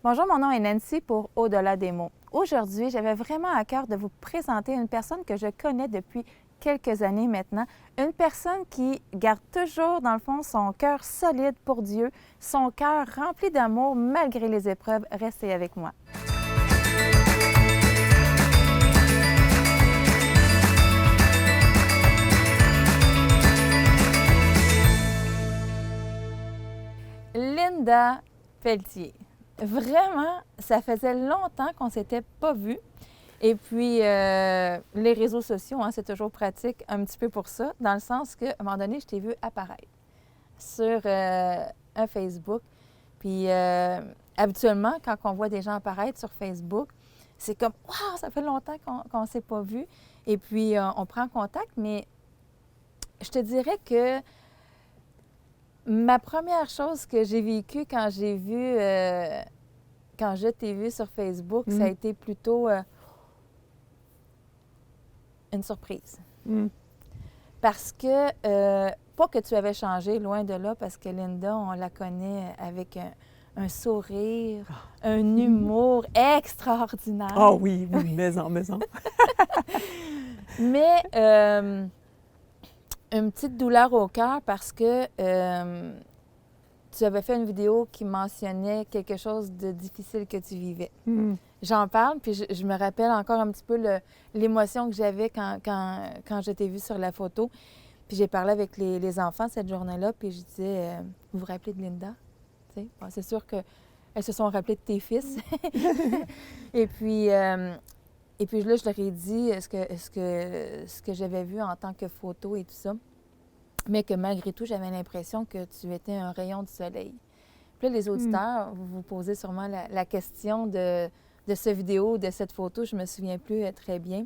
Bonjour, mon nom est Nancy pour Au-delà des mots. Aujourd'hui, j'avais vraiment à cœur de vous présenter une personne que je connais depuis quelques années maintenant, une personne qui garde toujours, dans le fond, son cœur solide pour Dieu, son cœur rempli d'amour malgré les épreuves. Restez avec moi. Linda Pelletier. Vraiment, ça faisait longtemps qu'on ne s'était pas vus. Et puis, les réseaux sociaux, c'est toujours pratique un petit peu pour ça, dans le sens qu'à un moment donné, je t'ai vu apparaître sur un Facebook. Puis, habituellement, quand on voit des gens apparaître sur Facebook, c'est comme « Wow, ça fait longtemps qu'on ne s'est pas vu ». Et puis, on prend contact, mais je te dirais que ma première chose que j'ai vécue quand je t'ai vu sur Facebook, ça a été plutôt une surprise. Parce que, pas que tu avais changé, loin de là, parce que Linda, on la connaît avec un sourire, un humour extraordinaire. Ah oui, maison. Mais une petite douleur au cœur parce que tu avais fait une vidéo qui mentionnait quelque chose de difficile que tu vivais. J'en parle, puis je me rappelle encore un petit peu l'émotion que j'avais quand je t'ai vue sur la photo. Puis j'ai parlé avec les enfants cette journée-là, puis je disais, vous vous rappelez de Linda? Bon, c'est sûr qu'elles se sont rappelées de tes fils. Et puis là, je leur ai dit ce que j'avais vu en tant que photo et tout ça, mais que malgré tout, j'avais l'impression que tu étais un rayon de soleil. Puis là, les auditeurs, vous vous posez sûrement la question de cette vidéo, de cette photo, je ne me souviens plus très bien.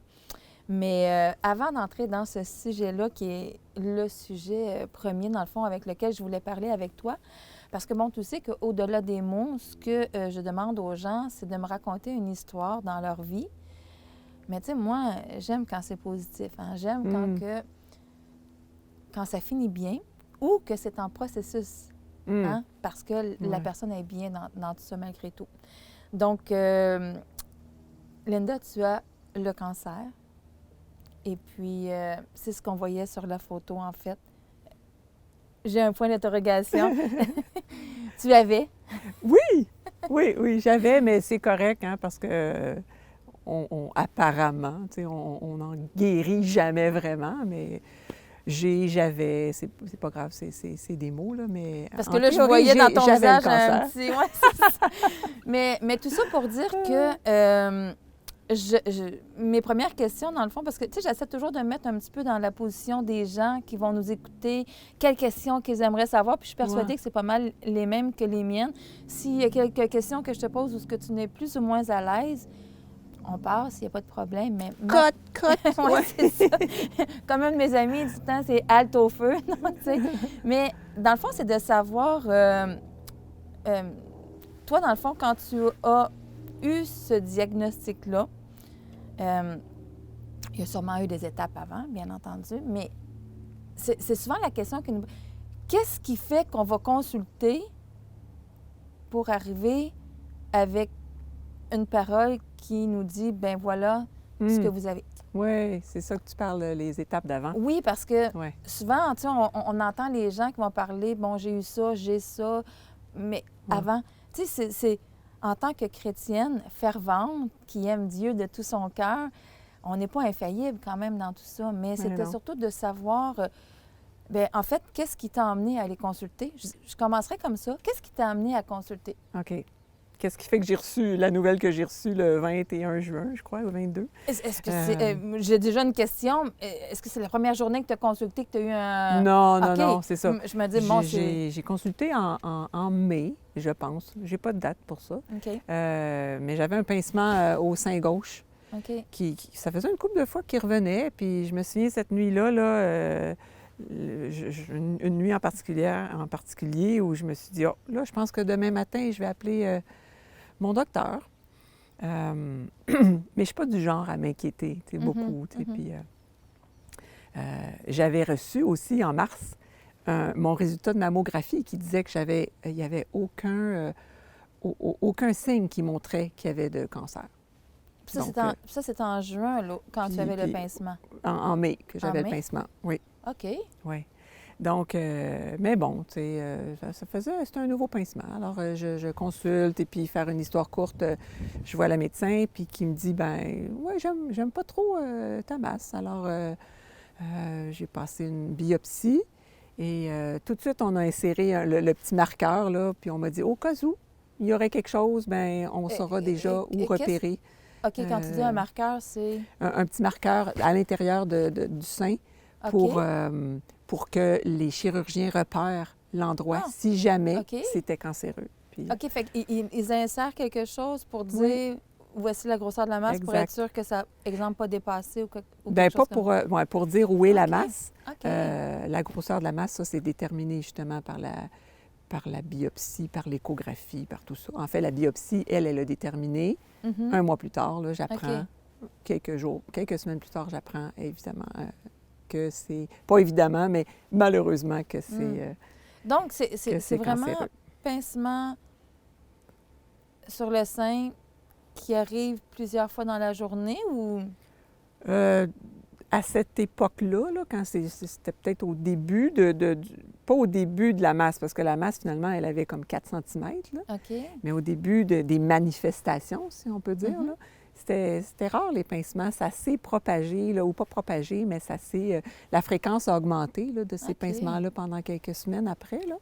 Mais avant d'entrer dans ce sujet-là, qui est le sujet premier, dans le fond, avec lequel je voulais parler avec toi, parce que, bon, tu sais qu'au-delà des mots, ce que je demande aux gens, c'est de me raconter une histoire dans leur vie. Mais tu sais, moi, j'aime quand c'est positif. J'aime quand ça finit bien ou que c'est en processus. Parce que la personne est bien dans tout ça malgré tout. Donc, Linda, tu as le cancer. Et puis, c'est ce qu'on voyait sur la photo, en fait. J'ai un point d'interrogation. Tu avais? Oui, j'avais, mais c'est correct, parce que apparemment, on n'en guérit jamais vraiment, mais j'avais, c'est pas grave, c'est des mots, là, mais... Parce que là, je voyais dans ton visage un petit... Ouais, c'est ça. Mais tout ça pour dire que mes premières questions, dans le fond, parce que, tu sais, j'essaie toujours de me mettre un petit peu dans la position des gens qui vont nous écouter, quelles questions qu'ils aimeraient savoir, puis je suis persuadée que c'est pas mal les mêmes que les miennes. S'il y a quelques questions que je te pose ou ce que tu n'es plus ou moins à l'aise, on passe, il n'y a pas de problème, mais... Cut! Ouais, c'est ça. Comme un de mes amis dit tout le temps, c'est « halte au feu », tu sais. Mais dans le fond, c'est de savoir... toi, dans le fond, quand tu as eu ce diagnostic-là, il y a sûrement eu des étapes avant, bien entendu, mais c'est souvent la question qui nous... Qu'est-ce qui fait qu'on va consulter pour arriver avec une parole qui nous dit, ben voilà ce que vous avez? Oui, c'est ça que tu parles, les étapes d'avant. Oui, parce que souvent, tu sais, on entend les gens qui vont parler, bon, j'ai eu ça, j'ai ça, mais avant, tu sais, c'est en tant que chrétienne fervente, qui aime Dieu de tout son cœur, on n'est pas infaillible quand même dans tout ça, mais c'était surtout de savoir, bien, en fait, qu'est-ce qui t'a amené à aller consulter? Je commencerai comme ça. Qu'est-ce qui t'a amené à consulter? OK. Qu'est-ce qui fait que j'ai reçu la nouvelle que j'ai reçue le 21 juin, je crois, ou 22? Est-ce que c'est... j'ai déjà une question. Est-ce que c'est la première journée que tu as consulté, que tu as eu un... Non, c'est ça. Je me dis, bon, j'ai consulté en mai, je pense. J'ai pas de date pour ça. OK. Mais j'avais un pincement au sein gauche. OK. Ça faisait une couple de fois qu'il revenait. Puis je me souviens, cette nuit-là, une nuit en particulier où je me suis dit, oh, là, je pense que demain matin, je vais appeler mon docteur. Mais je ne suis pas du genre à m'inquiéter, beaucoup. Puis j'avais reçu aussi en mars mon résultat de mammographie qui disait que il n'y avait aucun signe qui montrait qu'il y avait de cancer. Puis ça, Donc, c'était en juin, là, quand tu avais le puis pincement. en mai que j'avais le mai? pincement, oui. OK. Oui. Donc, mais bon, tu sais, c'était un nouveau pincement. Alors, je consulte et puis faire une histoire courte, je vois la médecin puis qui me dit, ben, ouais, j'aime pas trop ta masse. Alors, j'ai passé une biopsie et tout de suite, on a inséré le petit marqueur, là, puis on m'a dit, au cas où il y aurait quelque chose, ben on saura déjà où repérer. OK, quand tu dis un marqueur, c'est... Un petit marqueur à l'intérieur du sein pour que les chirurgiens repèrent l'endroit si jamais c'était cancéreux. Puis, OK, fait qu'ils insèrent quelque chose pour dire voici la grosseur de la masse pour être sûr que ça, exemple, pas dépassé ou quelque bien, chose pas pour dire où est la masse. OK. La grosseur de la masse, ça, c'est déterminé justement par la biopsie, par l'échographie, par tout ça. En fait, la biopsie, elle a déterminé. Un mois plus tard, là, j'apprends, quelques semaines plus tard, j'apprends évidemment que c'est, pas évidemment, mais malheureusement que c'est Donc, c'est vraiment cancéreux. Pincement sur le sein qui arrive plusieurs fois dans la journée ou... À cette époque-là, là, quand c'était peut-être au début pas au début de la masse, parce que la masse, finalement, elle avait comme 4 cm, là. OK. Mais au début des manifestations, si on peut dire, là, c'était rare, les pincements. Ça s'est propagé, là, ou pas propagé, mais ça s'est... la fréquence a augmenté là, de ces pincements-là pendant quelques semaines après, là.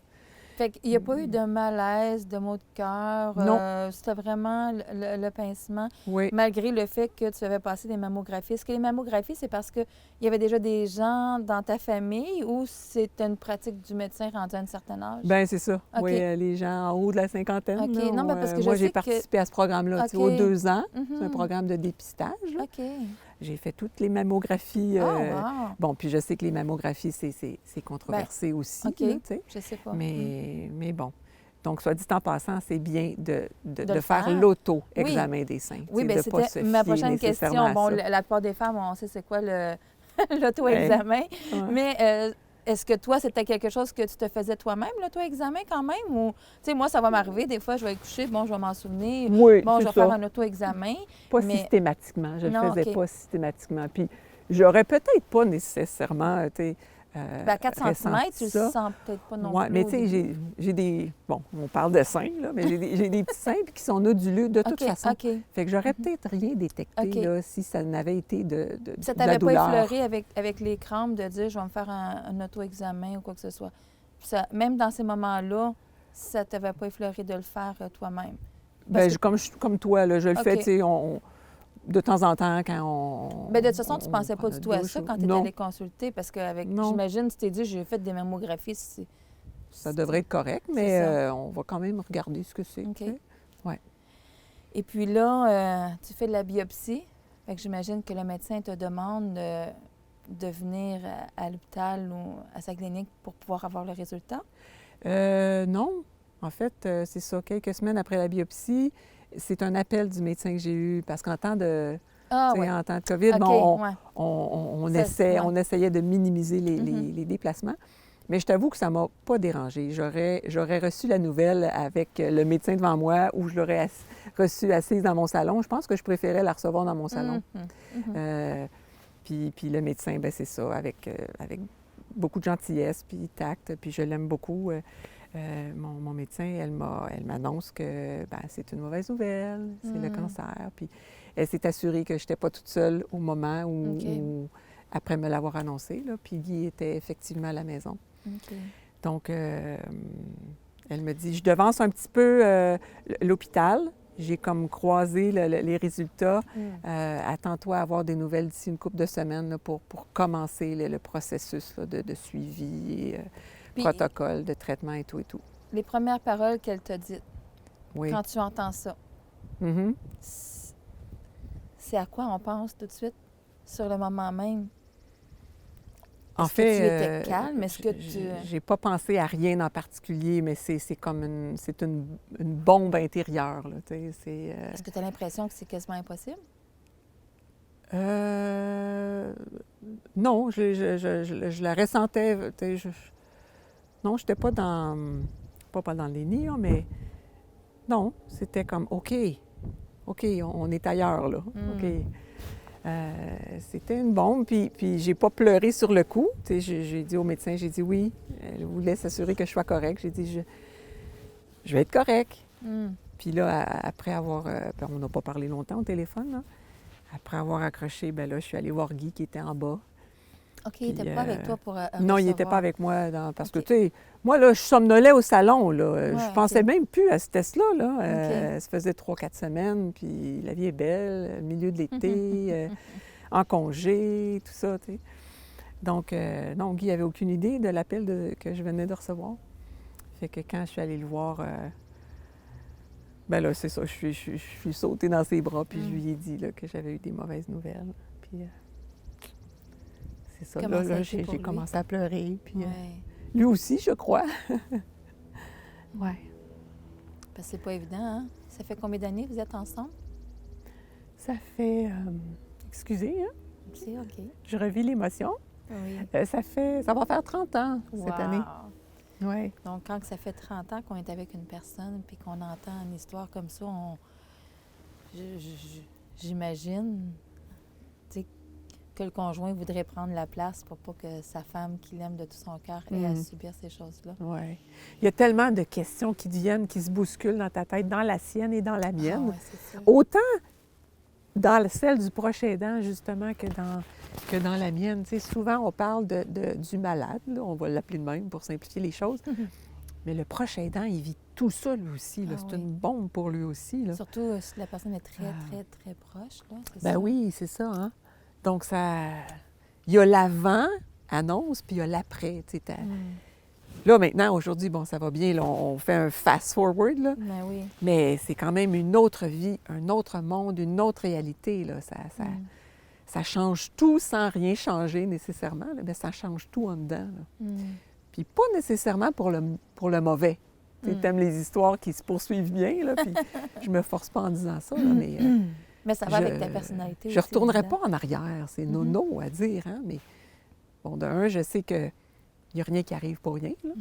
Fait qu'il n'y a pas eu de malaise, de maux de cœur? Non. C'était vraiment le pincement, Oui. malgré le fait que tu avais passé des mammographies. Est-ce que les mammographies, c'est parce qu'il y avait déjà des gens dans ta famille ou c'est une pratique du médecin rendu à un certain âge? Bien, c'est ça. OK. Oui, les gens en haut de la cinquantaine. OK. Là, Non, mais parce que moi, je j'ai sais participé à ce programme-là. Tu sais, aux 2 ans, c'est un programme de dépistage. Là. OK. J'ai fait toutes les mammographies. Wow. Bon, puis je sais que les mammographies, c'est controversé aussi. OK. Là, tu sais. Je sais pas. Mais bon. Donc, soit dit en passant, c'est bien de le faire faire. l'auto-examen des seins. Oui, bien, c'était ma prochaine question. Bon, la plupart des femmes, on sait c'est quoi l'auto-examen. Ouais. Mais est-ce que toi, c'était quelque chose que tu te faisais toi-même, l'auto-examen quand même? Ou, tu sais, moi, ça va m'arriver. Des fois, je vais être couchée, bon, je vais m'en souvenir. Oui, bon, je vais c'est ça. faire un auto-examen. Pas mais... systématiquement. Je ne Non, le faisais OK. pas systématiquement. Puis, j'aurais peut-être pas nécessairement, tu sais, à 4 cm, ressenti tu le ça. sens peut-être pas non Ouais, plus. mais au tu sais, début. j'ai des... Bon, on parle de seins, là, mais j'ai des petits seins puis qui sont noduleux de toute façon. OK. Fait que j'aurais peut-être rien détecté OK. là, si ça n'avait été de Ça de la t'avait pas douleur. effleuré avec les crampes de dire je vais me faire un auto-examen ou quoi que ce soit. Ça, même dans ces moments-là, ça t'avait pas effleuré de le faire toi-même. Bien, Parce que- comme toi, là, je le fais, OK. tu sais, de temps en temps, quand on... Bien, de toute façon, tu on pensais prend pas du notre tout à douche ça ou- quand tu étais Non, allé consulter, parce que Non. j'imagine, tu t'es dit, j'ai fait des mammographies. ça devrait être correct, C'est mais ça. on va quand même regarder ce que c'est. OK. tu sais. Ouais. Et puis là, tu fais de la biopsie. Fait que j'imagine que le médecin te demande de venir à l'hôpital ou à sa clinique pour pouvoir avoir le résultat. Non. En fait, c'est ça. Quelques semaines après la biopsie, c'est un appel du médecin que j'ai eu, parce qu'en temps de... Ah, tu sais, oui. en temps de COVID, OK, bon, ouais. on Ça, on essayait de minimiser Mhm. les déplacements. Mais je t'avoue que ça ne m'a pas dérangée. J'aurais reçu la nouvelle avec le médecin devant moi ou je l'aurais reçue assise dans mon salon. Je pense que je préférais la recevoir dans mon salon. Mhm. Mhm. Puis le médecin, ben c'est ça, avec beaucoup de gentillesse, puis tact, puis je l'aime beaucoup. Mon médecin, elle m'annonce que ben, c'est une mauvaise nouvelle, c'est le cancer. Puis elle s'est assurée que je n'étais pas toute seule au moment où après me l'avoir annoncé. Là, puis Guy était effectivement à la maison. OK. Donc, elle me dit, je devance un petit peu l'hôpital. J'ai comme croisé les résultats. Attends-toi à avoir des nouvelles d'ici une couple de semaines là, pour commencer le processus là, de suivi, et, Puis- protocole de traitement et tout et tout. Les premières paroles qu'elle t'a dites Oui. quand tu entends ça, Mhm. c'est à quoi on pense tout de suite sur le moment même? En Est-ce que fait, tu étais calme? Est-ce que j'ai pas pensé à rien en particulier, mais c'est comme une bombe intérieure. Là, tu sais, Est-ce que tu as l'impression que c'est quasiment impossible? Non, je la ressentais. Tu sais, non, je n'étais pas dans le déni, là, mais Non, c'était comme, OK, on est ailleurs, là. OK. C'était une bombe, puis j'ai pas pleuré sur le coup. Tu sais, j'ai dit au médecin, j'ai dit oui. Elle voulait s'assurer que je sois correcte. J'ai dit, je vais être correcte. Puis là, après avoir... ben, on n'a pas parlé longtemps au téléphone, là. Après avoir accroché, ben là, je suis allée voir Guy qui était en bas. OK, il n'était pas avec toi pour Non, il n'était recevoir. pas avec moi, parce OK. que, tu sais, moi, là, je somnolais au salon, là. Ouais, Je pensais OK. même plus à ce test-là, là. OK. Ça faisait 3-4 semaines, puis la vie est belle, au milieu de l'été, en congé, tout ça, tu sais. Donc, non, Guy n'avait aucune idée de l'appel que je venais de recevoir. Fait que quand je suis allée le voir, ben là, c'est ça, je suis sautée dans ses bras, puis je lui ai dit là, que j'avais eu des mauvaises nouvelles. Puis c'est ça, Comment ça a là, été pour j'ai lui? commencé à pleurer, puis Ouais. lui aussi, je crois. Ouais. Parce que c'est pas évident, hein? Ça fait combien d'années que vous êtes ensemble? Ça fait, excusez, hein, C'est OK. je revis l'émotion. Oui. Ça va faire 30 ans cette année. Oui. Donc, quand ça fait 30 ans qu'on est avec une personne puis qu'on entend une histoire comme ça, j'imagine tu sais, que le conjoint voudrait prendre la place pour pas que sa femme, qui l'aime de tout son cœur, ait à subir ces choses-là. Oui. Il y a tellement de questions qui viennent, qui se bousculent dans ta tête, dans la sienne et dans la mienne. Ah, ouais, c'est ça. Autant dans celle du proche aidant, justement, que dans la mienne. Tu sais, souvent, on parle du malade, là, on va l'appeler de même pour simplifier les choses. Mais le proche aidant, il vit tout ça, lui aussi. Là. Ah, c'est oui. une bombe pour lui aussi. Là. Surtout si la personne est très, très, très proche. Là, c'est Ben ça. oui, c'est ça. Hein? Donc, ça... Il y a l'avant-annonce, puis il y a l'après. Tu sais, Là, maintenant, aujourd'hui, bon, ça va bien. Là, on fait un fast-forward, là. Ben oui. Mais c'est quand même une autre vie, un autre monde, une autre réalité. Là. Ça change tout sans rien changer nécessairement, là, mais ça change tout en dedans. Là. Puis pas nécessairement pour le mauvais. Tu aimes les histoires qui se poursuivent bien, là, puis je me force pas en disant ça, là, mais ça va avec ta personnalité je aussi, retournerai évidemment. pas en arrière. C'est nono à dire, hein, mais bon, d'un, je sais qu'il n'y a rien qui arrive pour rien. Là.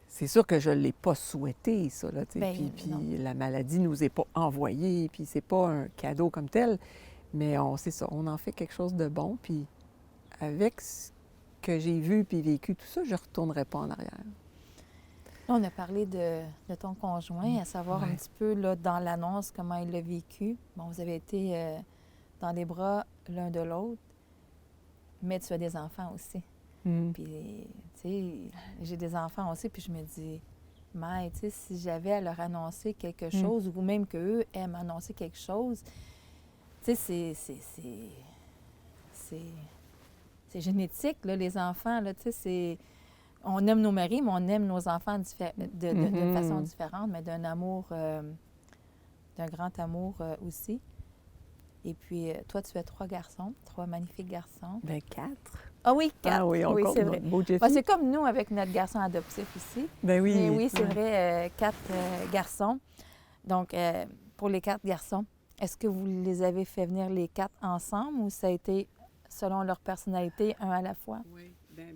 C'est sûr que je ne l'ai pas souhaité, ça. Là, Ben, puis la maladie ne nous est pas envoyée, puis c'est pas un cadeau comme tel. Mais c'est ça, on en fait quelque chose de bon. Puis avec ce que j'ai vu puis vécu, tout ça, je ne retournerai pas en arrière. Là, on a parlé de ton conjoint, à savoir un petit peu là, dans l'annonce comment il l'a vécu. Bon, vous avez été dans les bras l'un de l'autre, mais tu as des enfants aussi. Puis, tu sais, j'ai des enfants aussi, puis je me dis, mais, tu sais, si j'avais à leur annoncer quelque chose, ou même qu'eux aiment annoncer quelque chose, tu sais, c'est génétique, là, les enfants, là, tu sais, c'est... On aime nos maris, mais on aime nos enfants de façon différente, mais d'un amour, d'un grand amour aussi. Et puis, toi, tu as 3 garçons, 3 magnifiques garçons. Bien, 4. Ah oui, 4. Ah oui, on compte c'est vrai. notre beau Jeffy. Ben, c'est comme nous avec notre garçon adoptif ici. Ben oui. Mais oui, c'est vrai, 4 garçons. Donc, pour les 4 garçons, est-ce que vous les avez fait venir les 4 ensemble ou ça a été selon leur personnalité, un à la fois? Oui, bien,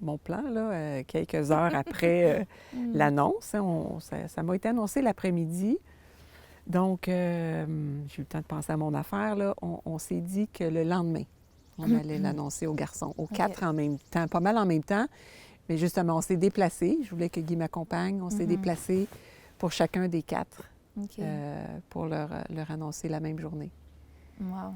mon plan, là, quelques heures après l'annonce, hein, ça m'a été annoncé l'après-midi. Donc, j'ai eu le temps de penser à mon affaire. Là. On s'est dit que le lendemain, on allait l'annoncer aux garçons, aux 4 en même temps, pas mal en même temps. Mais justement, on s'est déplacés. Je voulais que Guy m'accompagne. On s'est déplacés pour chacun des 4 pour leur annoncer la même journée. Wow.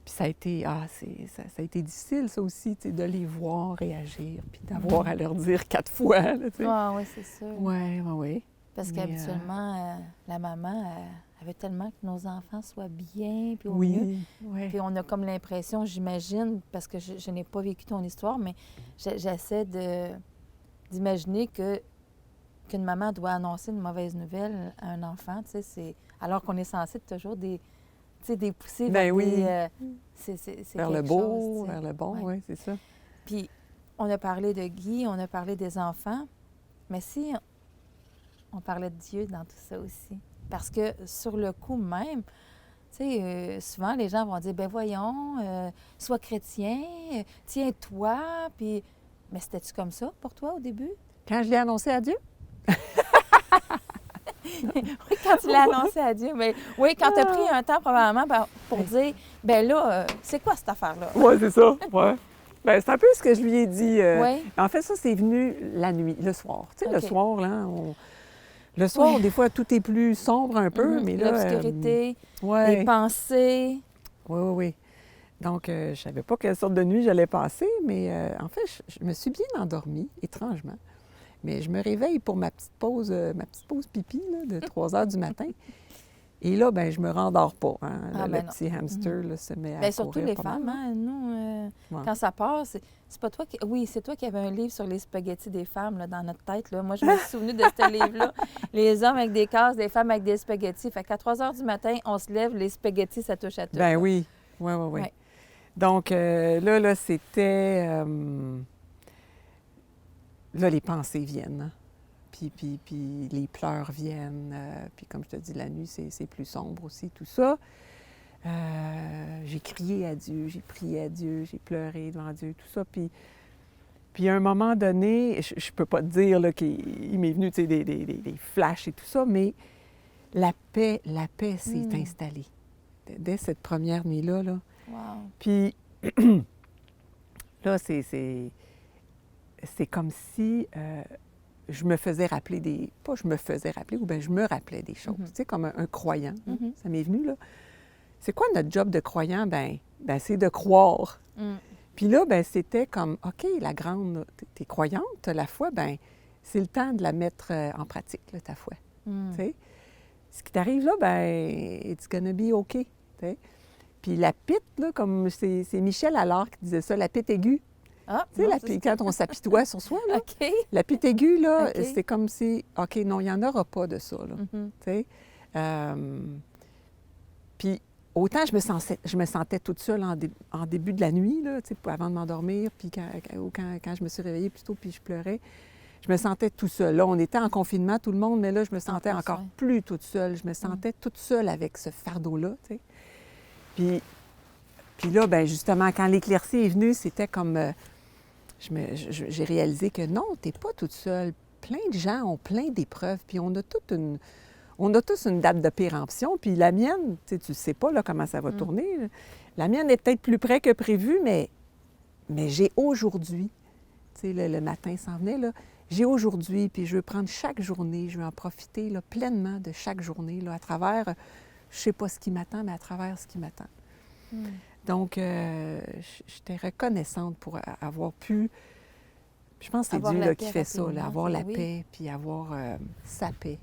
Puis ça a été, ça a été difficile, ça aussi, de les voir réagir, puis d'avoir à leur dire 4 fois. Oui, c'est sûr. Oui. Parce qu'habituellement, la maman elle veut tellement que nos enfants soient bien, puis au Oui, mieux. oui. Puis on a comme l'impression, j'imagine, parce que je n'ai pas vécu ton histoire, mais j'essaie d'imaginer qu'une maman doit annoncer une mauvaise nouvelle à un enfant, tu sais, alors qu'on est censé toujours des pousser vers vers le beau, vers le bon, ouais. oui, c'est ça. Puis, on a parlé de Guy, on a parlé des enfants, mais si on parlait de Dieu dans tout ça aussi. Parce que sur le coup même, tu sais, souvent les gens vont dire, ben voyons, sois chrétien, tiens-toi, puis... Mais c'était-tu comme ça pour toi au début? Quand je l'ai annoncé à Dieu? Oui, quand tu l'as annoncé à Dieu. Mais oui, quand tu as pris un temps probablement pour dire, ben là, c'est quoi cette affaire-là? Oui, c'est ça. Ouais. Bien, c'est un peu ce que je lui ai dit. Oui. En fait, ça, c'est venu la nuit, le soir. Tu sais, le OK. soir, là, le soir, Oui. des fois, tout est plus sombre un peu, mais là... L'obscurité, les ouais. pensées. Oui, oui, oui. Donc, je ne savais pas quelle sorte de nuit j'allais passer, mais en fait, je me suis bien endormie, étrangement. Mais je me réveille pour ma petite pause pipi là, de 3 heures du matin. Et là, ben je me rendors pas. Hein. Le Non. petit hamster là, se met à Bien, surtout courir les pas femmes, mal. hein. Nous, Ouais. quand ça passe, c'est pas toi qui... Oui, c'est toi qui avais un livre sur les spaghettis des femmes là, dans notre tête. Là. Moi, je me suis souvenue de ce livre-là. Les hommes avec des cases, les femmes avec des spaghettis. Fait qu'à 3 heures du matin, on se lève, les spaghettis, ça touche à tout. Ben là. oui, oui, oui, oui. Ouais. Donc, là, c'était... là, les pensées viennent. Hein. Puis les pleurs viennent. Puis comme je te dis, la nuit, c'est plus sombre aussi, tout ça. J'ai crié à Dieu, j'ai prié à Dieu, j'ai pleuré devant Dieu, tout ça. Puis à un moment donné, je peux pas te dire là, qu'il m'est venu des flashs et tout ça, mais la paix s'est installée. Dès cette première nuit-là. Là. Wow. Puis là, c'est comme si je me faisais rappeler pas je me faisais rappeler, ou bien je me rappelais des choses. Tu sais, comme un croyant. Hein? Ça m'est venu, là. C'est quoi notre job de croyant? Ben c'est de croire. Puis là, ben c'était comme, OK, la grande, t'es croyante, t'as la foi, ben c'est le temps de la mettre en pratique, là, ta foi. Tu sais? Ce qui t'arrive là, ben it's gonna be OK. Tu sais? Puis la pite, là, comme c'est Michel Allard qui disait ça, la pite aiguë. Ah, Tu sais, quand on s'apitoie sur soi, là, OK. la pite aiguë, là, OK. c'est comme si, OK, non, il n'y en aura pas de ça, là. Tu sais? Puis autant je me sentais toute seule en début de la nuit, là, tu sais, avant de m'endormir, puis quand je me suis réveillée plus tôt, puis je pleurais, je me sentais tout seule. Là, on était en confinement, tout le monde, mais là, je me sentais encore plus toute seule. Je me sentais toute seule avec ce fardeau-là, tu sais. Puis là, bien, justement, quand l'éclaircie est venue, c'était comme... j'ai réalisé que non, t'es pas toute seule. Plein de gens ont plein d'épreuves, puis on a tous une date de péremption, puis la mienne, tu ne sais pas là, comment ça va tourner. Là. La mienne est peut-être plus près que prévu, mais j'ai aujourd'hui, tu sais, le matin s'en venait, là, j'ai aujourd'hui, puis je veux prendre chaque journée, je veux en profiter là, pleinement de chaque journée, là, à travers, je ne sais pas ce qui m'attend, mais à travers ce qui m'attend. Donc, j'étais reconnaissante pour avoir pu... Je pense que c'est Dieu là, qui fait ça, là, avoir la paix, puis avoir sa paix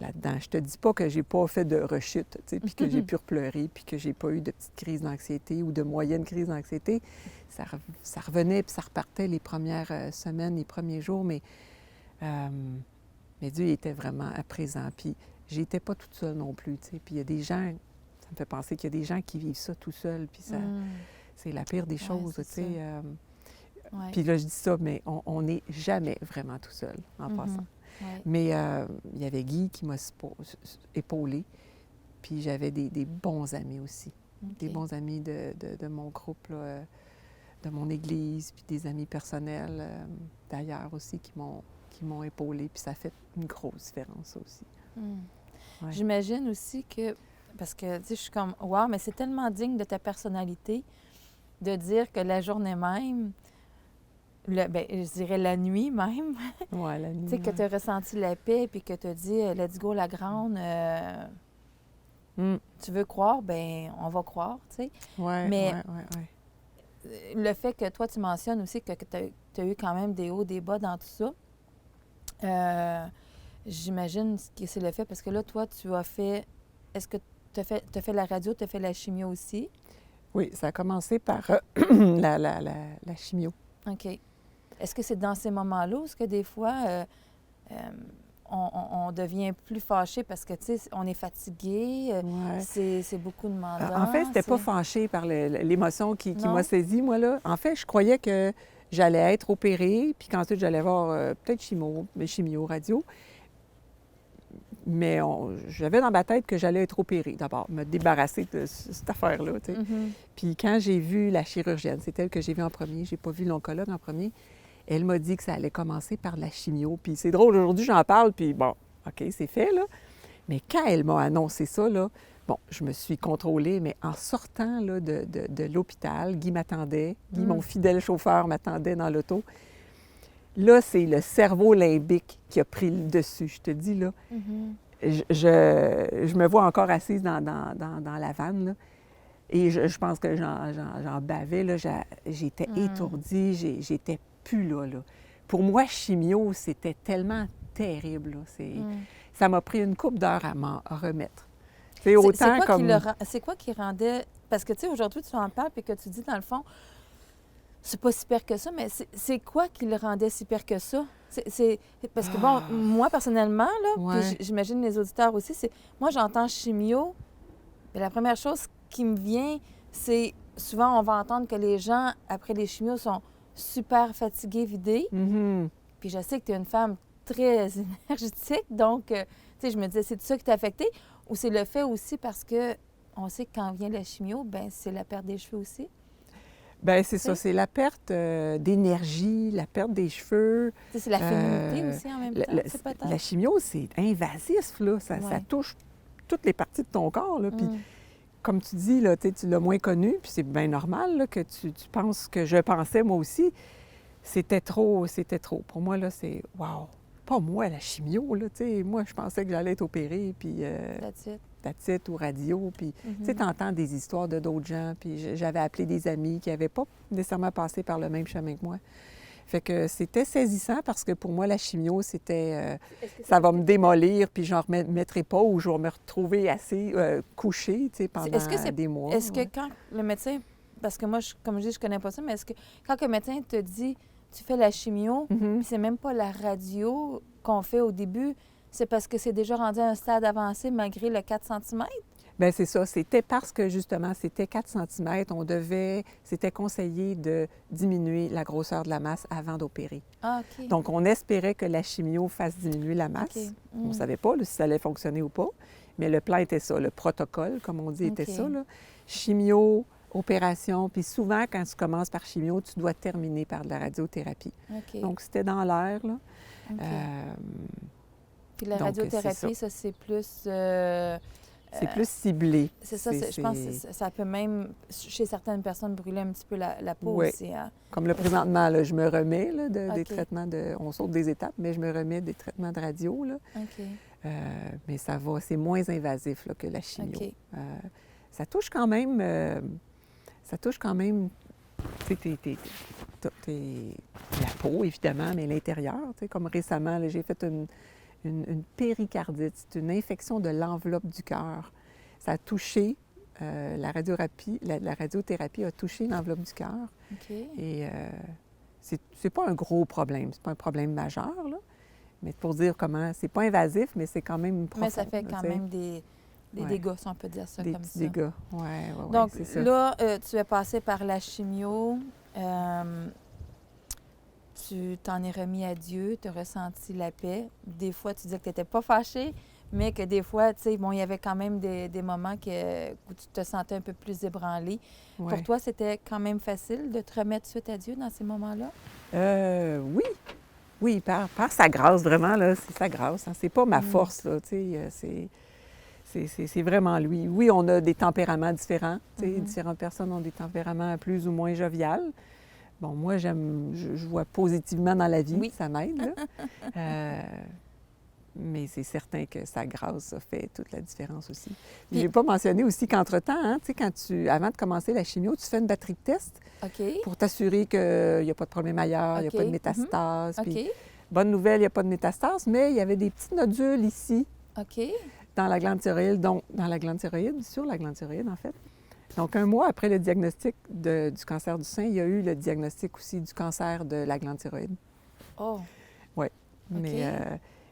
là-dedans. Je te dis pas que j'ai pas fait de rechute, puis que j'ai pu pleurer, puis que j'ai pas eu de petites crises d'anxiété ou de moyennes crises d'anxiété. Ça revenait, puis ça repartait les premières semaines, les premiers jours, mais Dieu il était vraiment présent. Puis j'étais pas toute seule non plus, tu sais. Puis il y a des gens... Ça me fait penser qu'il y a des gens qui vivent ça tout seuls, puis ça, c'est la pire des choses, tu sais. Puis là, je dis ça, mais on n'est jamais vraiment tout seul, en passant. Ouais. Mais il y avait Guy qui m'a épaulée, puis j'avais des bons amis aussi. Des bons amis de mon groupe, là, de mon église, puis des amis personnels d'ailleurs aussi qui m'ont épaulée, puis ça fait une grosse différence aussi. Ouais. J'imagine aussi que... Parce que, tu sais, je suis comme, wow, mais c'est tellement digne de ta personnalité de dire que la journée même, je dirais la nuit même, la nuit, tu sais, que tu as ressenti la paix puis que tu as dit, let's go la grande, tu veux croire, ben on va croire, tu sais. Mais le fait que toi, tu mentionnes aussi que tu as eu quand même des hauts, des bas dans tout ça, j'imagine que c'est le fait, parce que là, toi, tu as fait, est-ce que tu as fait la radio, tu as fait la chimio aussi? Oui, ça a commencé par la chimio. OK. Est-ce que c'est dans ces moments-là où est-ce que des fois, on devient plus fâché parce que, tu sais, on est fatigué, c'est beaucoup demandant? En fait, c'était pas fâché par l'émotion qui m'a saisie, moi, là. En fait, je croyais que j'allais être opérée, puis qu'ensuite, j'allais avoir peut-être chimio, radio. Mais j'avais dans ma tête que j'allais être opérée, d'abord, me débarrasser de cette affaire-là, tu sais. Puis quand j'ai vu la chirurgienne, c'est elle que j'ai vue en premier, j'ai pas vu l'oncologue en premier, elle m'a dit que ça allait commencer par la chimio. Puis c'est drôle, aujourd'hui, j'en parle, puis bon, OK, c'est fait, là. Mais quand elle m'a annoncé ça, là, bon, je me suis contrôlée, mais en sortant là, de l'hôpital, Guy m'attendait. Guy, mon fidèle chauffeur, m'attendait dans l'auto. Là, c'est le cerveau limbique qui a pris le dessus, je te dis, là. Je me vois encore assise dans la vanne, là, et je pense que j'en bavais, là. J'étais étourdie, j'étais plus là, là. Pour moi, chimio, c'était tellement terrible, là. Ça m'a pris une couple d'heures à m'en remettre. C'est autant comme... C'est quoi qui rendait... Parce que, tu sais, aujourd'hui, tu en parles et que tu dis, dans le fond, c'est pas si pire que ça, mais c'est quoi qui le rendait si pire que ça? Parce que, bon, moi, personnellement, là, puis j'imagine les auditeurs aussi, moi, j'entends chimio, et la première chose qui me vient, c'est souvent, on va entendre que les gens, après les chimios, sont super fatigués, vidés. Puis je sais que tu es une femme très énergétique, donc, tu sais, je me disais, c'est ça qui t'a affecté? Ou c'est le fait aussi parce que on sait que quand vient la chimio, bien, c'est la perte des cheveux aussi? Bien, c'est ça, c'est la perte d'énergie, la perte des cheveux. Tu sais, c'est la féminité aussi en même temps, c'est peut-être? La chimio, c'est invasif, là. Ça touche toutes les parties de ton corps, là. Puis, comme tu dis, là, tu l'as moins connu, puis c'est bien normal là, que tu penses que je pensais, moi aussi. C'était trop. Pour moi, là, c'est « wow ». Pas moi, la chimio, là, tu sais. Moi, je pensais que j'allais être opérée, puis... That's it, ou radio, puis tu sais, t'entends des histoires de d'autres gens, puis j'avais appelé des amis qui n'avaient pas nécessairement passé par le même chemin que moi. Fait que c'était saisissant parce que pour moi, la chimio, c'était ça va me démolir, puis je n'en remettrai pas ou je vais me retrouver assez couchée, tu sais, pendant des mois. Est-ce que quand le médecin, parce que moi, comme je dis, je connais pas ça, mais est-ce que quand le médecin te dit, tu fais la chimio, puis c'est même pas la radio qu'on fait au début, c'est parce que c'est déjà rendu à un stade avancé malgré le 4 cm? Bien, c'est ça. C'était parce que, justement, c'était 4 cm. C'était conseillé de diminuer la grosseur de la masse avant d'opérer. Ah, OK. Donc, on espérait que la chimio fasse diminuer la masse. Okay. On ne savait pas là, si ça allait fonctionner ou pas, mais le plan était ça. Le protocole, comme on dit, était ça, là. Chimio, opération, puis souvent, quand tu commences par chimio, tu dois terminer par de la radiothérapie. Okay. Donc, c'était dans l'air, là. Okay. Puis la radiothérapie, ça, c'est plus... c'est plus ciblé. C'est ça, je pense que ça peut même, chez certaines personnes, brûler un petit peu la peau aussi. Hein? Comme le présentement, là, je me remets là, des traitements de... On saute des étapes, mais je me remets des traitements de radio, là. Mais ça va, c'est moins invasif là, que la chimio. Ça touche quand même... tu sais, la peau, évidemment, mais l'intérieur. Tu sais, comme récemment, là, j'ai fait une péricardite, c'est une infection de l'enveloppe du cœur. Ça a touché, la radiothérapie a touché l'enveloppe du cœur. Et c'est pas un gros problème, c'est pas un problème majeur, là. Mais pour dire comment, c'est pas invasif, mais c'est quand même profond. Mais ça fait quand même des dégâts, si on peut dire ça comme ça. Des dégâts, oui. Donc c'est ça. là, tu es passé par la chimio. Tu t'en es remis à Dieu, tu as ressenti la paix. Des fois, tu disais que tu n'étais pas fâchée, mais que des fois, tu sais, bon, il y avait quand même des moments où tu te sentais un peu plus ébranlée. Ouais. Pour toi, c'était quand même facile de te remettre suite à Dieu dans ces moments-là? Oui. Oui, par sa grâce, vraiment, là, c'est sa grâce. Hein. C'est pas ma force, là, tu sais, c'est vraiment lui. Oui, on a des tempéraments différents, tu sais, différentes personnes ont des tempéraments plus ou moins joviales. Bon, moi, je vois positivement dans la vie, ça m'aide, là. Mais c'est certain que sa grâce a fait toute la différence aussi. Je n'ai pas mentionné aussi qu'entre-temps, hein, tu sais, avant de commencer la chimio, tu fais une batterie de tests pour t'assurer qu'il n'y a pas de problème ailleurs, il n'y a pas de métastase. Puis, bonne nouvelle, il n'y a pas de métastase, mais il y avait des petits nodules ici, dans la glande thyroïde, sur la glande thyroïde, en fait. Donc, un mois après le diagnostic du cancer du sein, il y a eu le diagnostic aussi du cancer de la glande thyroïde. Oh! Oui.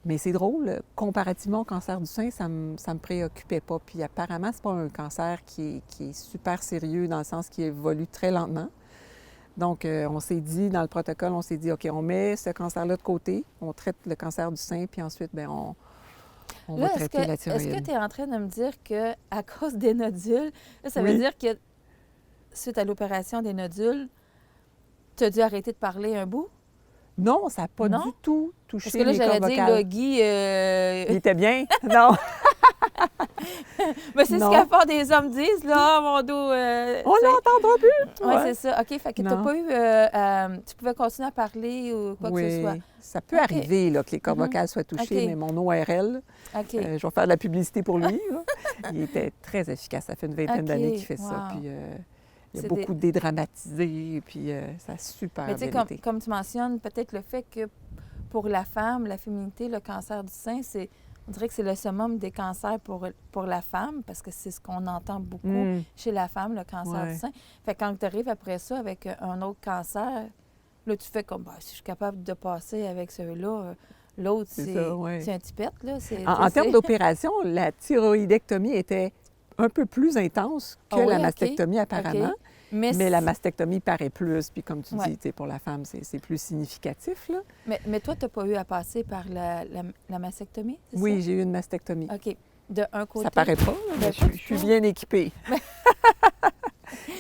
Mais c'est drôle, comparativement au cancer du sein, ça me préoccupait pas. Puis apparemment, c'est pas un cancer qui est super sérieux dans le sens qu'il évolue très lentement. Donc, on s'est dit, dans le protocole, OK, on met ce cancer-là de côté, on traite le cancer du sein, puis ensuite, bien, on va traiter la thyroïde. Est-ce que tu es en train de me dire qu'à cause des nodules, là, ça veut dire que suite à l'opération des nodules, tu as dû arrêter de parler un bout? Non, ça n'a pas Non? du tout touché Parce que là, les cordes j'allais dire, vocales. là, Guy... Il était bien? Non. Mais c'est ce Non. que la part des hommes disent, là, mon dos... On l'entendra plus. Oui, c'est ça. OK, fait que tu n'as Non. pas eu... tu pouvais continuer à parler ou quoi que ce soit. Oui, ça peut OK. arriver là, que les cordes Mhm. vocales soient touchées, OK. mais mon ORL, OK. je vais faire de la publicité pour lui. Là. Il était très efficace. Ça fait une vingtaine OK. d'années qu'il fait ça. Wow. Puis il a C'est beaucoup dédramatisé, puis ça a super Mais tu sais, bien été. comme tu mentionnes, peut-être le fait que pour la femme, la féminité, le cancer du sein, on dirait que c'est le summum des cancers pour la femme, parce que c'est ce qu'on entend beaucoup Mm. chez la femme, le cancer Ouais. du sein. Fait que quand tu arrives après ça avec un autre cancer, là, tu fais comme, bah, si je suis capable de passer avec celui-là, l'autre, C'est ça, ouais. c'est un tipette, là. En termes d'opération, la thyroïdectomie était un peu plus intense que Ah oui, la OK. mastectomie apparemment. OK. Mais la mastectomie paraît plus, puis comme tu Ouais. dis, tu sais, pour la femme, c'est plus significatif. Là. Mais toi, tu n'as pas eu à passer par la mastectomie, c'est Oui, j'ai eu une mastectomie. ça? OK. De un côté. Ça paraît pas, là, mais Ben, je pas du suis tout. bien équipée.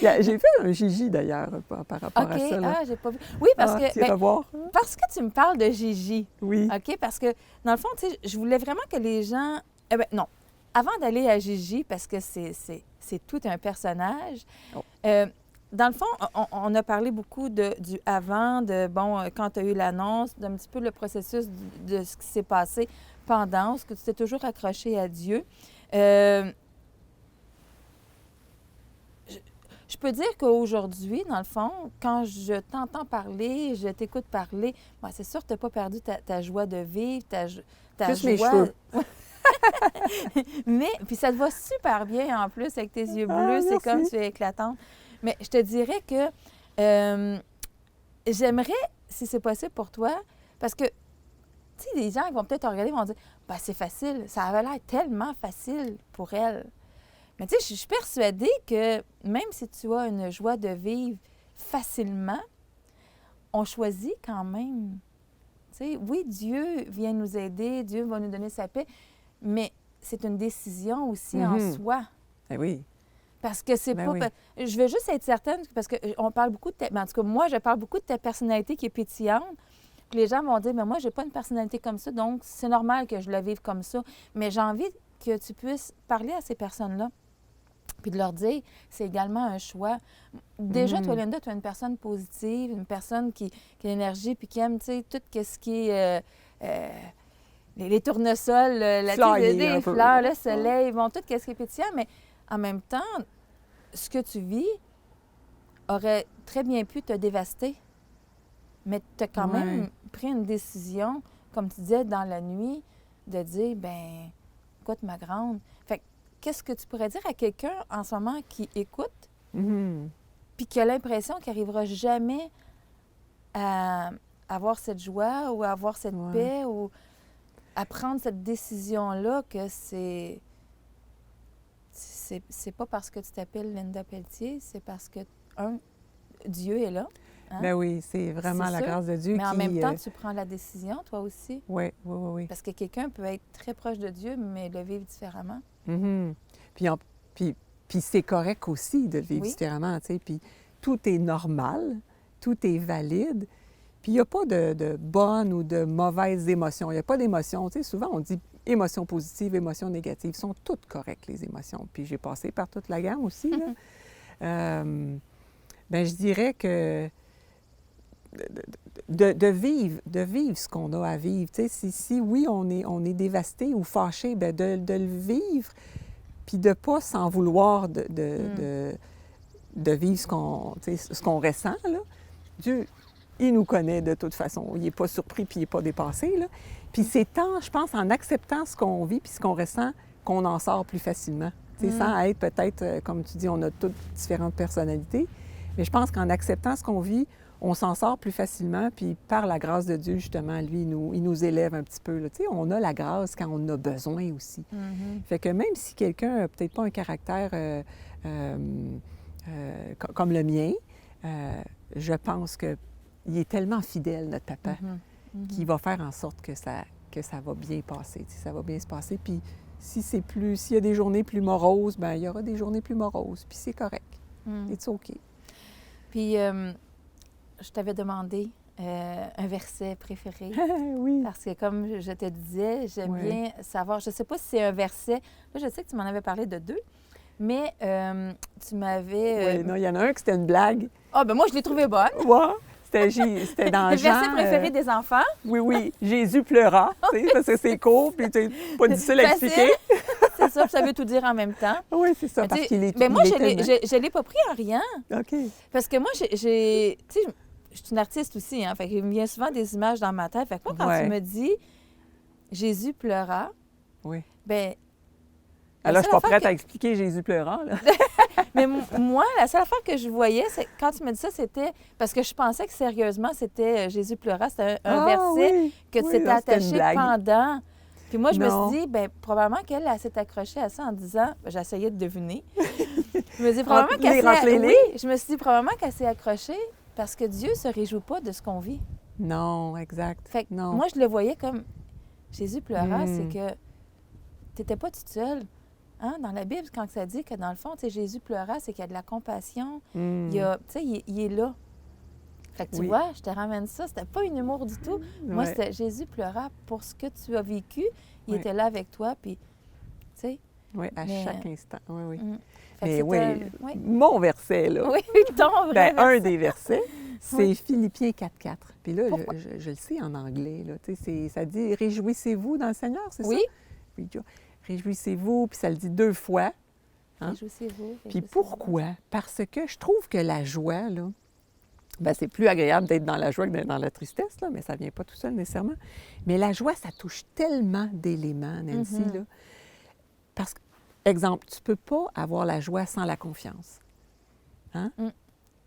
J'ai fait un Gigi, d'ailleurs, par rapport OK. à ça. Là. Ah, j'ai pas vu. Oui, parce que... Tu ben, revoir? parce que tu me parles de Gigi, Oui. OK? Parce que, dans le fond, tu sais, je voulais vraiment que les gens... Eh bien, non. Avant d'aller à Gigi, parce que c'est tout un personnage, Oh. dans le fond, on a parlé beaucoup du avant, de, bon, quand tu as eu l'annonce, d'un petit peu le processus de ce qui s'est passé pendant, ce que tu t'es toujours accroché à Dieu. Je peux dire qu'aujourd'hui, dans le fond, quand je t'entends parler, je t'écoute parler, ben, c'est sûr que tu n'as pas perdu ta joie de vivre, ta Juste mes joie. cheveux. Mais, puis ça te va super bien en plus avec tes yeux Ah, bleus, c'est merci. comme tu es éclatante. Mais je te dirais que j'aimerais, si c'est possible pour toi, parce que, tu sais, les gens ils vont peut-être te regarder et vont dire, ben c'est facile, ça avait l'air tellement facile pour elle. Mais tu sais, je suis persuadée que même si tu as une joie de vivre facilement, on choisit quand même. Tu sais, oui, Dieu vient nous aider, Dieu va nous donner sa paix, mais c'est une décision aussi en Mhm. soi. Ben oui. Parce que c'est Ben pas... oui. Je veux juste être certaine, parce qu'on parle beaucoup de en tout cas, moi, je parle beaucoup de ta personnalité qui est pétillante. Puis les gens vont dire, mais moi, j'ai pas une personnalité comme ça, donc c'est normal que je la vive comme ça. Mais j'ai envie que tu puisses parler à ces personnes-là, puis de leur dire, c'est également un choix. Déjà, toi, Linda, tu es une personne positive, une personne qui a l'énergie, puis qui aime, tu sais, tout ce qui est... les tournesols, Flyer les un peu. fleurs, le soleil, bon, tout ce qui est pétillant, mais en même temps, ce que tu vis aurait très bien pu te dévaster. Mais tu as quand Ouais. même pris une décision, comme tu disais, dans la nuit, de dire, ben écoute, ma grande. Fait que, qu'est-ce que tu pourrais dire à quelqu'un en ce moment qui écoute, Mhm. puis qui a l'impression qu'il n'arrivera jamais à avoir cette joie ou à avoir cette Ouais. paix ou à prendre cette décision-là que c'est pas parce que tu t'appelles Linda Pelletier, c'est parce que, Dieu est là. Hein? Ben oui, c'est vraiment C'est la sûr. grâce de Dieu Mais en qui... même temps, tu prends la décision, toi aussi. Oui, oui, oui, oui. Parce que quelqu'un peut être très proche de Dieu, mais le vivre différemment. Mhm. Puis c'est correct aussi de le vivre Oui. différemment, tu sais. Puis tout est normal, tout est valide. Puis il n'y a pas de bonnes ou de mauvaises émotions. Il n'y a pas d'émotions. Tu sais, souvent, on dit émotions positives, émotions négatives. Sont toutes correctes, les émotions. Puis j'ai passé par toute la gamme aussi, là. Ben, je dirais que de vivre ce qu'on a à vivre. Tu sais, si oui, on est dévasté ou fâché, bien, de le vivre, puis de ne pas s'en vouloir de vivre ce qu'on ressent. Là. Dieu, il nous connaît de toute façon. Il n'est pas surpris puis il n'est pas dépassé. Là. Puis c'est je pense, en acceptant ce qu'on vit puis ce qu'on ressent, qu'on en sort plus facilement. Tu sais, sans être peut-être, comme tu dis, on a toutes différentes personnalités. Mais je pense qu'en acceptant ce qu'on vit, on s'en sort plus facilement. Puis par la grâce de Dieu, justement, lui, il nous élève un petit peu. Là. Tu sais, on a la grâce quand on a besoin aussi. Fait que même si quelqu'un n'a peut-être pas un caractère comme le mien, je pense qu'il est tellement fidèle, notre papa, qu'il va faire en sorte que ça va bien passer. Tu sais, ça va bien se passer. Puis s'il y a des journées plus moroses, bien, il y aura des journées plus moroses. Puis c'est correct. It's OK. Puis, je t'avais demandé un verset préféré. Oui. Parce que comme je te disais, j'aime Ouais. bien savoir, je ne sais pas si c'est un verset, là je sais que tu m'en avais parlé de 2, mais tu m'avais... Oui, non, il y en a un qui c'était une blague. Ah, ben moi je l'ai trouvé bonne. Ouais. C'était dans Le Jean. verset préféré des enfants. Oui, oui. Jésus pleura, tu sais, parce que c'est court, puis c'est pas difficile à Facile. expliquer. C'est ça, puis ça veut tout dire en même temps. Oui, c'est ça, Mais parce tu sais, qu'il est ben moi, il je est l'ai- tellement- je l'ai pas pris en riant. OK. Parce que moi, tu sais, je suis une artiste aussi, hein. Fait qu'il me vient souvent des images dans ma tête. Fait que moi, quand Ouais. tu me dis Jésus pleura, Oui. ben Alors, je suis pas affaire prête que- à expliquer Jésus pleurant, là. mais moi, la seule affaire que je voyais, c'est quand tu me dis ça, c'était parce que je pensais que sérieusement, c'était Jésus pleura. C'était un verset oui. que tu Oui, t'étais là, c'était une attaché blague. pendant. Puis moi, je Non. me suis dit, ben probablement qu'elle elle s'est accrochée à ça en disant, j'essayais de deviner. Je me dis probablement qu'elle Entre les s'est... lignes. Oui, je me suis dit probablement qu'elle s'est accrochée parce que Dieu se réjouit pas de ce qu'on vit. Non, exact. Fait que Non. moi, je le voyais comme Jésus pleura, Mm. c'est que tu n'étais pas toute seule. Hein? Dans la Bible, quand ça dit que dans le fond, tu sais, Jésus pleura, c'est qu'il y a de la compassion. Mm. Il y a, tu sais, il est là. Fait que tu Oui. vois, je te ramène ça. C'était pas une humour du tout. Moi, Ouais. c'était Jésus pleura pour ce que tu as vécu. Il Ouais. était là avec toi, puis, tu sais. Oui, à Mais- chaque instant. Oui, oui. mm. Fait que Mais c'était- oui, oui. mon verset, là. Oui, ton vrai Ben, un verset. des versets, c'est Oui. Philippiens 4,4. Puis là, Pourquoi? je le sais en anglais, là. Tu sais, ça dit « Réjouissez-vous dans le Seigneur », c'est Oui. ça? Oui. Réjouissez-vous, puis ça le dit 2 fois. Hein? Réjouissez-vous. Puis réjouissez-vous. pourquoi? Parce que je trouve que la joie, là, ben c'est plus agréable d'être dans la joie que d'être dans la tristesse, là, mais ça vient pas tout seul nécessairement. Mais la joie, ça touche tellement d'éléments, Nancy, Mhm. là. Parce que, exemple, tu peux pas avoir la joie sans la confiance. Ben,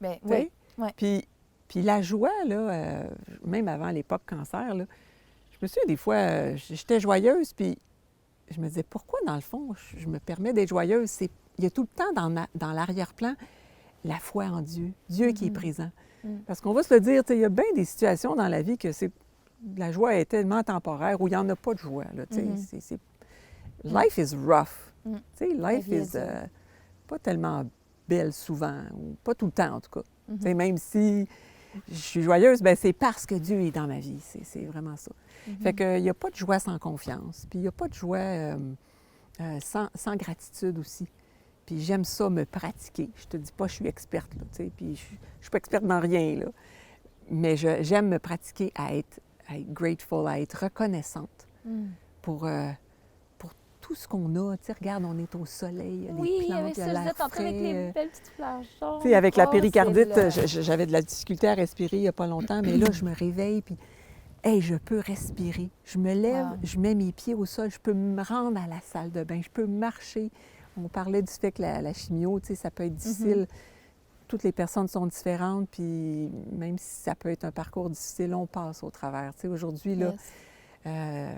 Tu oui. sais? Ouais. Puis la joie, là, même avant l'époque cancer, là, je me souviens des fois, j'étais joyeuse, puis je me disais, pourquoi, dans le fond, je me permets d'être joyeuse? Il y a tout le temps dans l'arrière-plan la foi en Dieu, Dieu qui est présent. Parce qu'on va se le dire, tu sais, il y a bien des situations dans la vie que la joie est tellement temporaire où il n'y en a pas de joie. Là, tu sais. Life is rough. Mm. Tu sais, life vie est is dure. pas tellement belle souvent, ou pas tout le temps en tout cas. Mhm. Tu sais, même si je suis joyeuse, ben c'est parce que Dieu est dans ma vie. C'est vraiment ça. Fait qu'il n'y a pas de joie sans confiance. Puis il n'y a pas de joie sans gratitude aussi. Puis j'aime ça me pratiquer. Je te dis pas, je suis experte, là, tu sais, puis je suis pas experte dans rien, là. Mais j'aime me pratiquer à être grateful, à être reconnaissante pour tout ce qu'on a. Tu sais, regarde, on est au soleil, il y a Oui, les plantes, avec il y ça, a vous l'air êtes en train avec les frais. belles petites fleurs jaunes. Tu sais, avec la Oh, péricardite, c'est j'avais de la difficulté à respirer il n'y a pas longtemps, mais là, je me réveille, puis hey, je peux respirer. Je me lève, Wow. je mets mes pieds au sol, je peux me rendre à la salle de bain, je peux marcher. On parlait du fait que la chimio, tu sais, ça peut être difficile. Toutes les personnes sont différentes, puis même si ça peut être un parcours difficile, on passe au travers. Tu sais, aujourd'hui, là, Yes.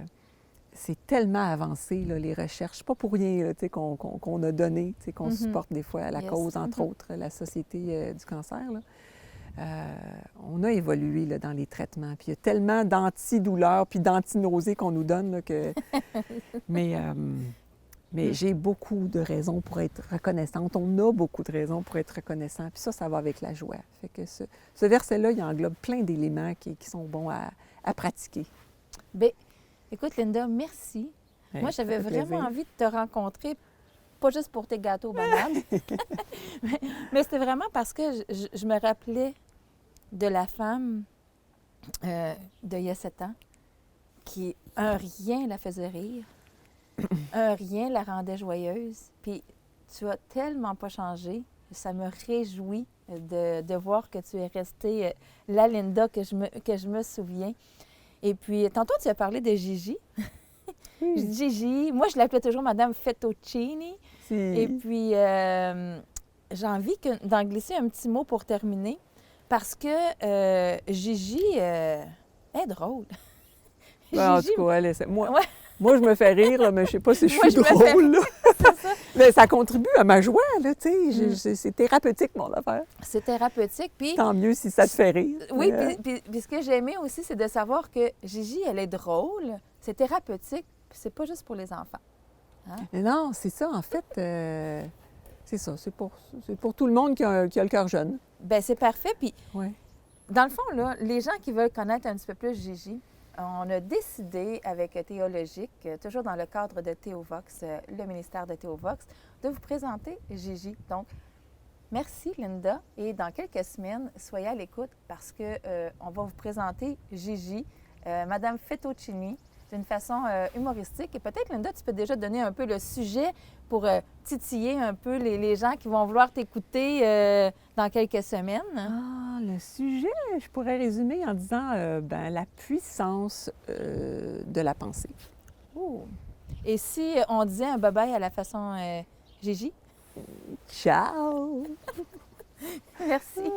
c'est tellement avancé, là, les recherches. C'est pas pour rien là, tu sais, qu'on a donné, tu sais, qu'on supporte des fois la Yes. cause, entre autres, la Société du cancer. Là. On a évolué là, dans les traitements. Puis il y a tellement d'antidouleurs puis d'antinausées qu'on nous donne là, que... Mais j'ai beaucoup de raisons pour être reconnaissante. On a beaucoup de raisons pour être reconnaissant. Puis ça va avec la joie. Fait que ce verset-là, il englobe plein d'éléments qui sont bons à pratiquer. Bien, écoute, Linda, merci. Ouais, Moi, ça j'avais fait vraiment plaisir. envie de te rencontrer, pas juste pour tes gâteaux aux bananes, mais c'était vraiment parce que je me rappelais de la femme d'il y a 7 ans qui, un rien la faisait rire, un rien la rendait joyeuse. Puis tu as tellement pas changé. Ça me réjouit de voir que tu es restée la Linda que je me souviens. Et puis, tantôt, tu as parlé de Gigi. Gigi, moi, je l'appelais toujours Madame Fettuccini. Et puis, j'ai envie d'en glisser un petit mot pour terminer, parce que Gigi est drôle. Ben, en Gigi, tout cas, elle essaie. Moi, Ouais. moi, je me fais rire, là, mais je sais pas si je Moi, suis je me fais drôle. là. c'est ça. Mais ça contribue à ma joie, là, tu sais. C'est thérapeutique, mon affaire. C'est thérapeutique. Puis, Tant mieux si ça te fait rire. oui, Mais, puis ce que j'ai aimé aussi, c'est de savoir que Gigi, elle est drôle, c'est thérapeutique, puis c'est pas juste pour les enfants. mais non, c'est ça, en fait. C'est ça. C'est pour tout le monde qui a le cœur jeune. Bien, c'est parfait. Puis, Oui. dans le fond, là, les gens qui veulent connaître un petit peu plus Gigi, on a décidé avec Théologique, toujours dans le cadre de Théovox, le ministère de Théovox, de vous présenter Gigi. Donc, merci Linda et dans quelques semaines, soyez à l'écoute parce que on va vous présenter Gigi, Madame Fettuccini, d'une façon humoristique. Et peut-être, Linda, tu peux déjà donner un peu le sujet pour titiller un peu les gens qui vont vouloir t'écouter dans quelques semaines. Ah, le sujet, je pourrais résumer en disant la puissance de la pensée. Oh. Et si on disait un bye-bye à la façon Gigi? Ciao! Merci.